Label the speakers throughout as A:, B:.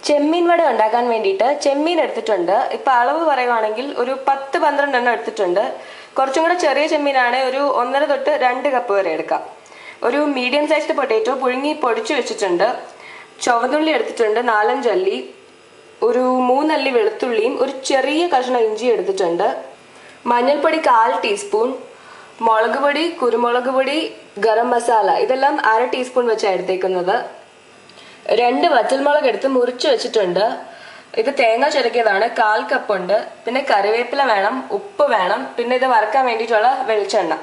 A: ചെമ്മീൻ വട ഉണ്ടാക്കാൻ വേണ്ടിയിട്ട് ചെമ്മീൻ എടുത്തിട്ടുണ്ട്. ഇപ്പം അളവ് പറയുവാണെങ്കിൽ ഒരു 10-12 എണ്ണം എടുത്തിട്ടുണ്ട്. കുറച്ചും കൂടെ ചെറിയ ചെമ്മീനാണ് ഒരു 1.5 തൊട്ട് 2 കപ്പ് വരെ എടുക്കാം. ഒരു മീഡിയം സൈസ്ഡ് പൊട്ടേറ്റോ പുഴുങ്ങി പൊടിച്ചു വെച്ചിട്ടുണ്ട്. ചുവന്നുള്ളി എടുത്തിട്ടുണ്ട് 4-5 അല്ലി, ഒരു 3 അല്ലി വെളുത്തുള്ളിയും ഒരു ചെറിയ കഷ്ണം ഇഞ്ചി എടുത്തിട്ടുണ്ട്. മഞ്ഞൾപ്പൊടി 1/4 ടീസ്പൂൺ, മുളക് പൊടി, കുരുമുളക് പൊടി, ഗരം മസാല ഇതെല്ലാം 1/2 ടീസ്പൂൺ വെച്ചാണ് എടുത്തേക്കുന്നത്. 2 വറ്റൽമുളക് എടുത്ത് മുറിച്ച് വെച്ചിട്ടുണ്ട്. ഇത് തേങ്ങ ചിരകിയതാണ്, 1/4 കപ്പ് ഉണ്ട്. പിന്നെ കറിവേപ്പില വേണം, ഉപ്പ് വേണം, പിന്നെ ഇത് വറുക്കാൻ വേണ്ടിയിട്ടുള്ള വെളിച്ചെണ്ണ.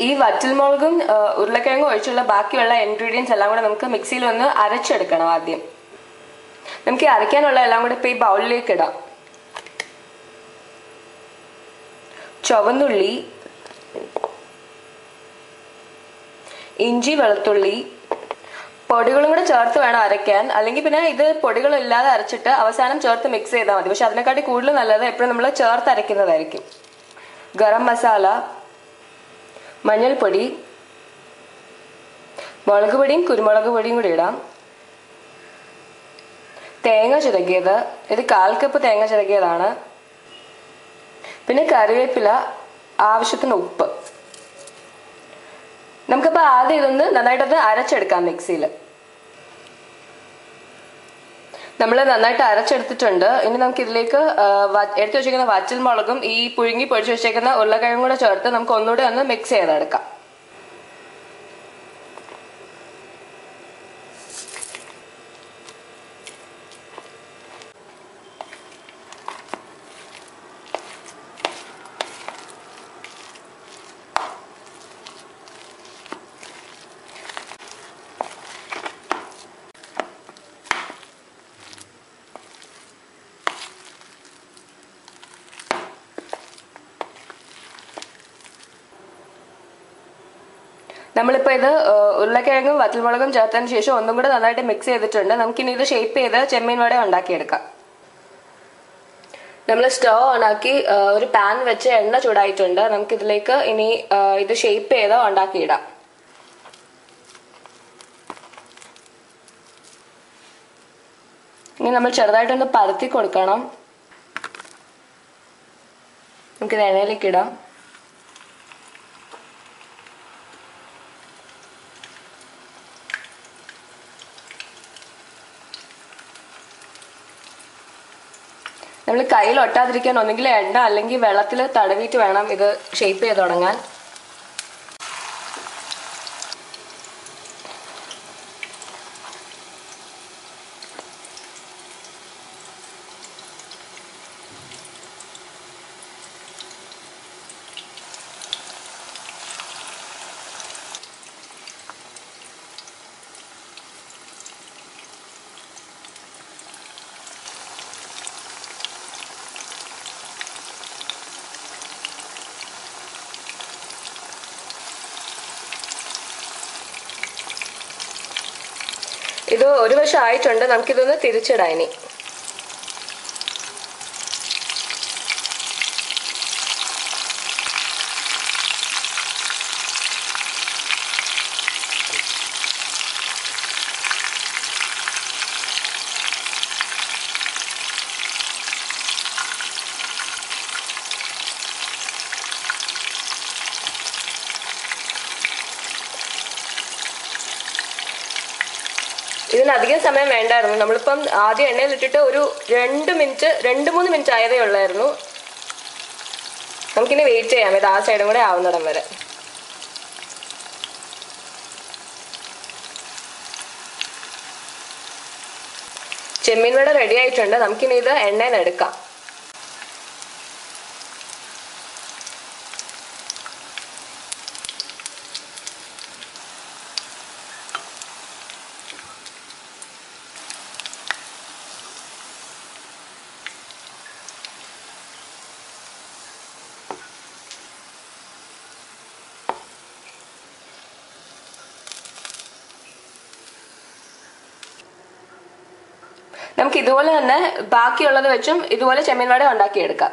A: ഈ വറ്റൽമുളകും ഉരുളക്കിഴങ്ങും ഒഴിച്ചുള്ള ബാക്കിയുള്ള ഇൻഗ്രീഡിയൻസ് എല്ലാം കൂടെ നമുക്ക് മിക്സിയിൽ ഒന്ന് അരച്ചെടുക്കണം. ആദ്യം നമുക്ക് അരയ്ക്കാനുള്ള എല്ലാം കൂടെ ഇപ്പൊ ഈ ബൗളിലേക്ക് ഇടാം. ചുവന്നുള്ളി, ഇഞ്ചി, വെളുത്തുള്ളി പൊടികളും കൂടെ ചേർത്ത് വേണം അരയ്ക്കാൻ. അല്ലെങ്കിൽ പിന്നെ ഇത് പൊടികളില്ലാതെ അരച്ചിട്ട് അവസാനം ചേർത്ത് മിക്സ് ചെയ്താൽ മതി. പക്ഷെ അതിനെക്കാട്ടി കൂടുതൽ നല്ലത് എപ്പോഴും നമ്മൾ ചേർത്ത് അരയ്ക്കുന്നതായിരിക്കും. ഗരം മസാല, മഞ്ഞൾപ്പൊടി, മുളക് പൊടിയും കുരുമുളക് പൊടിയും കൂടി ഇടാം. തേങ്ങ ചിരകിയത്, ഇത് 1/4 കപ്പ് തേങ്ങ ചിരകിയതാണ്. പിന്നെ കറിവേപ്പില, ആവശ്യത്തിന് ഉപ്പ്. നമുക്കിപ്പോൾ ആദ്യം ഇതൊന്ന് നന്നായിട്ടൊന്ന് അരച്ചെടുക്കാം മിക്സിയിൽ. നമ്മൾ നന്നായിട്ട് അരച്ചെടുത്തിട്ടുണ്ട്. ഇനി നമുക്ക് ഇതിലേക്ക് എടുത്തു വെച്ചിരിക്കുന്ന വറ്റൽമുളകും ഈ പുഴുങ്ങി പൊടിച്ചു വെച്ചേക്കുന്ന ഉരുളക്കിഴങ്ങും കൂടെ ചേർത്ത് നമുക്ക് ഒന്നുകൂടെ ഒന്ന് മിക്സ് ചെയ്തെടുക്കാം. നമ്മളിപ്പോൾ ഇത് ഉരുളക്കിഴങ്ങും വറ്റൽമുളകും ചേർത്തതിന് ശേഷം ഒന്നും കൂടെ നന്നായിട്ട് മിക്സ് ചെയ്തിട്ടുണ്ട്. നമുക്കിനി ഇത് ഷേപ്പ് ചെയ്ത് ചെമ്മീൻ വട ഉണ്ടാക്കിയെടുക്കാം. നമ്മൾ സ്റ്റവ് ഓണാക്കി ഒരു പാൻ വെച്ച് എണ്ണ ചൂടായിട്ടുണ്ട്. നമുക്കിതിലേക്ക് ഇനി ഇത് ഷേപ്പ് ചെയ്ത് ഉണ്ടാക്കിയിടാം. ഇനി നമ്മൾ ചെറുതായിട്ടൊന്ന് പരത്തി കൊടുക്കണം. നമുക്കിത് എണ്ണയിലേക്ക് ഇടാം. നമ്മൾ കയ്യിൽ ഒട്ടാതിരിക്കാൻ ഒന്നെങ്കിൽ എണ്ണ അല്ലെങ്കിൽ വെള്ളത്തിൽ തടവിയിട്ട് വേണം ഇത് ഷേപ്പ് ചെയ്ത് തുടങ്ങാൻ. ഇത് ഒരു വശം ആയിട്ടുണ്ട്. നമുക്കിതൊന്ന് തിരിച്ചിടാം. ഇനി ഇതിനധികം സമയം വേണ്ടായിരുന്നു. നമ്മളിപ്പം ആദ്യം എണ്ണയിലിട്ടിട്ട് ഒരു 2-3 മിനിറ്റ് ആയതേ ഉള്ളായിരുന്നു. നമുക്കിനി വെയിറ്റ് ചെയ്യാം ഇത് ആ സൈഡും കൂടെ ആവുന്നിടം വരെ. ചെമ്മീൻ വട റെഡി ആയിട്ടുണ്ട്. നമുക്കിനി ഇത് എണ്ണയിൽ നിന്ന് എടുക്കാം. നമുക്ക് ഇതുപോലെ തന്നെ ബാക്കിയുള്ളത് വെച്ചും ഇതുപോലെ ചെമ്മീൻ വട ഉണ്ടാക്കിയെടുക്കാം.